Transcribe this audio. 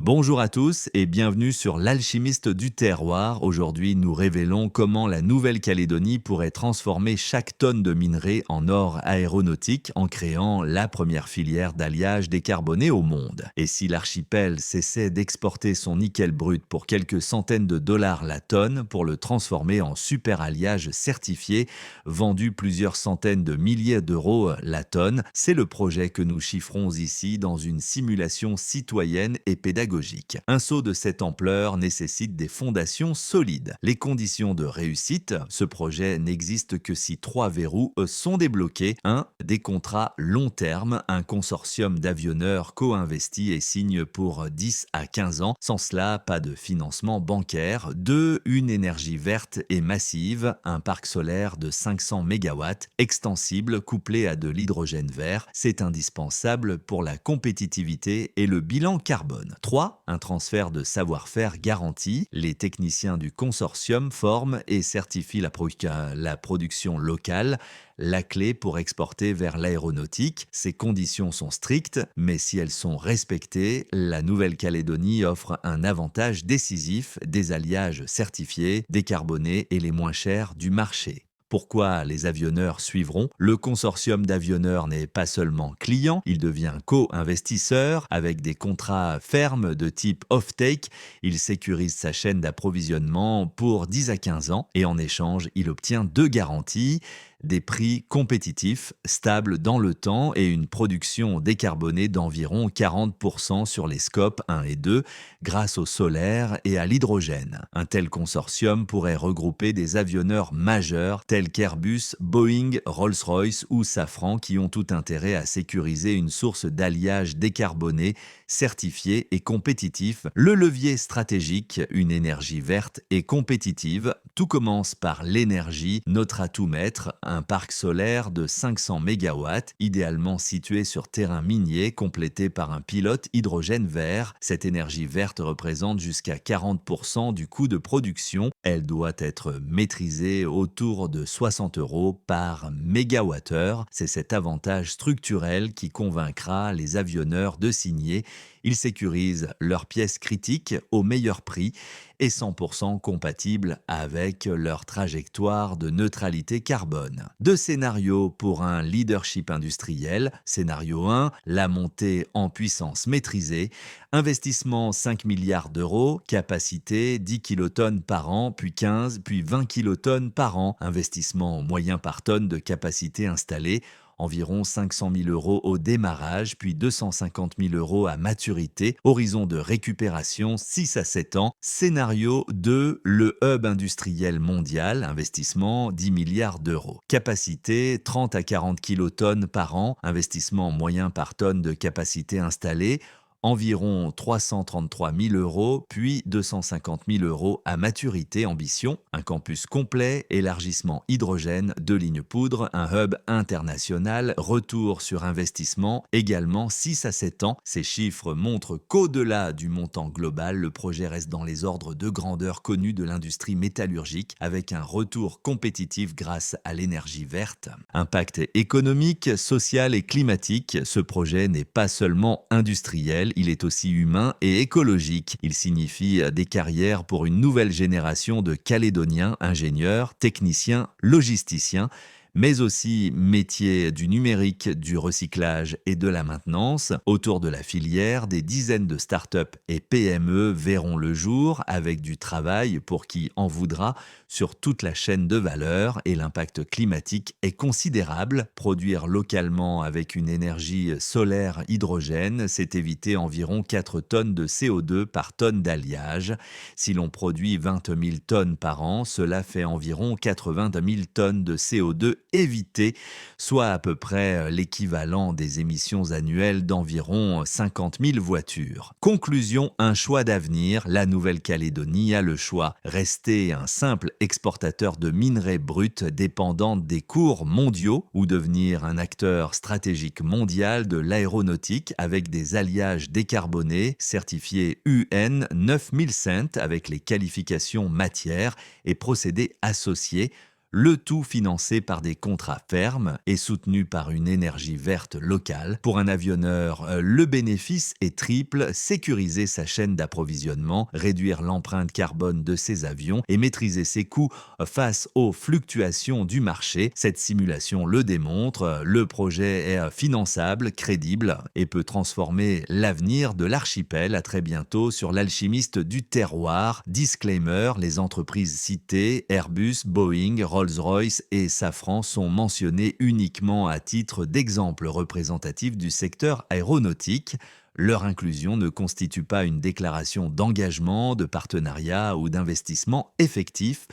Bonjour à tous et bienvenue sur l'Alchimiste du terroir. Aujourd'hui, nous révélons comment la Nouvelle-Calédonie pourrait transformer chaque tonne de minerai en or aéronautique en créant la première filière d'alliage décarboné au monde. Et si l'archipel cessait d'exporter son nickel brut pour quelques centaines de dollars la tonne pour le transformer en super alliage certifié, vendu plusieurs centaines de milliers d'euros la tonne, c'est le projet que nous chiffrons ici dans une simulation citoyenne et pédagogique. Un saut de cette ampleur nécessite des fondations solides. Les conditions de réussite, ce projet n'existe que si trois verrous sont débloqués. 1. Des contrats long terme, un consortium d'avionneurs co-investit et signe pour 10 à 15 ans. Sans cela, pas de financement bancaire. 2. Une énergie verte et massive, un parc solaire de 500 MW, extensible, couplé à de l'hydrogène vert. C'est indispensable pour la compétitivité et le bilan carbone. 3. Un transfert de savoir-faire garanti. Les techniciens du consortium forment et certifient la production locale, la clé pour exporter vers l'aéronautique. Ces conditions sont strictes, mais si elles sont respectées, la Nouvelle-Calédonie offre un avantage décisif, des alliages certifiés, décarbonés et les moins chers du marché. Pourquoi les avionneurs suivront? Le consortium d'avionneurs n'est pas seulement client, il devient co-investisseur avec des contrats fermes de type off-take. Il sécurise sa chaîne d'approvisionnement pour 10 à 15 ans et en échange, il obtient deux garanties: des prix compétitifs, stables dans le temps et une production décarbonée d'environ 40% sur les scopes 1 et 2 grâce au solaire et à l'hydrogène. Un tel consortium pourrait regrouper des avionneurs majeurs tels qu'Airbus, Boeing, Rolls-Royce ou Safran qui ont tout intérêt à sécuriser une source d'alliage décarboné, certifié et compétitif. Le levier stratégique, une énergie verte et compétitive. Tout commence par l'énergie, notre atout maître, un parc solaire de 500 MW, idéalement situé sur terrain minier, complété par un pilote hydrogène vert. Cette énergie verte représente jusqu'à 40% du coût de production. Elle doit être maîtrisée autour de 60 euros par mégawattheure. C'est cet avantage structurel qui convaincra les avionneurs de signer. Ils sécurisent leurs pièces critiques au meilleur prix et 100% compatibles avec leur trajectoire de neutralité carbone. Deux scénarios pour un leadership industriel. Scénario 1, la montée en puissance maîtrisée. Investissement 5 milliards d'euros, capacité 10 kilotonnes par an, puis 15, puis 20 kilotonnes par an. Investissement moyen par tonne de capacité installée. Environ 500 000 euros au démarrage, puis 250 000 euros à maturité. Horizon de récupération 6 à 7 ans. Scénario 2, le hub industriel mondial, investissement 10 milliards d'euros. Capacité 30 à 40 kilotonnes par an, investissement moyen par tonne de capacité installée. Environ 333 000 euros, puis 250 000 euros à maturité. Ambition, un campus complet, élargissement hydrogène, 2 lignes poudre, un hub international, retour sur investissement, également 6 à 7 ans. Ces chiffres montrent qu'au-delà du montant global, le projet reste dans les ordres de grandeur connus de l'industrie métallurgique, avec un retour compétitif grâce à l'énergie verte. Impact économique, social et climatique, ce projet n'est pas seulement industriel, il est aussi humain et écologique. Il signifie des carrières pour une nouvelle génération de Calédoniens, ingénieurs, techniciens, logisticiens, mais aussi métiers du numérique, du recyclage et de la maintenance. Autour de la filière, des dizaines de start-up et PME verront le jour avec du travail pour qui en voudra sur toute la chaîne de valeur et l'impact climatique est considérable. Produire localement avec une énergie solaire hydrogène, c'est éviter environ 4 tonnes de CO2 par tonne d'alliage. Si l'on produit 20 000 tonnes par an, cela fait environ 80 000 tonnes de CO2 évitées, soit à peu près l'équivalent des émissions annuelles d'environ 50 000 voitures. Conclusion, un choix d'avenir. La Nouvelle-Calédonie a le choix. Rester un simple exportateur de minerais bruts dépendant des cours mondiaux ou devenir un acteur stratégique mondial de l'aéronautique avec des alliages décarbonés certifiés UN 9000 cents avec les qualifications matières et procédés associés. le tout financé par des contrats fermes et soutenu par une énergie verte locale. Pour un avionneur, le bénéfice est triple: sécuriser sa chaîne d'approvisionnement, réduire l'empreinte carbone de ses avions et maîtriser ses coûts face aux fluctuations du marché. Cette simulation le démontre, le projet est finançable, crédible et peut transformer l'avenir de l'archipel. À très bientôt sur l'alchimiste du terroir. Disclaimer: les entreprises citées, Airbus, Boeing, Rolls-Royce et Safran, sont mentionnées uniquement à titre d'exemple représentatif du secteur aéronautique. Leur inclusion ne constitue pas une déclaration d'engagement, de partenariat ou d'investissement effectif.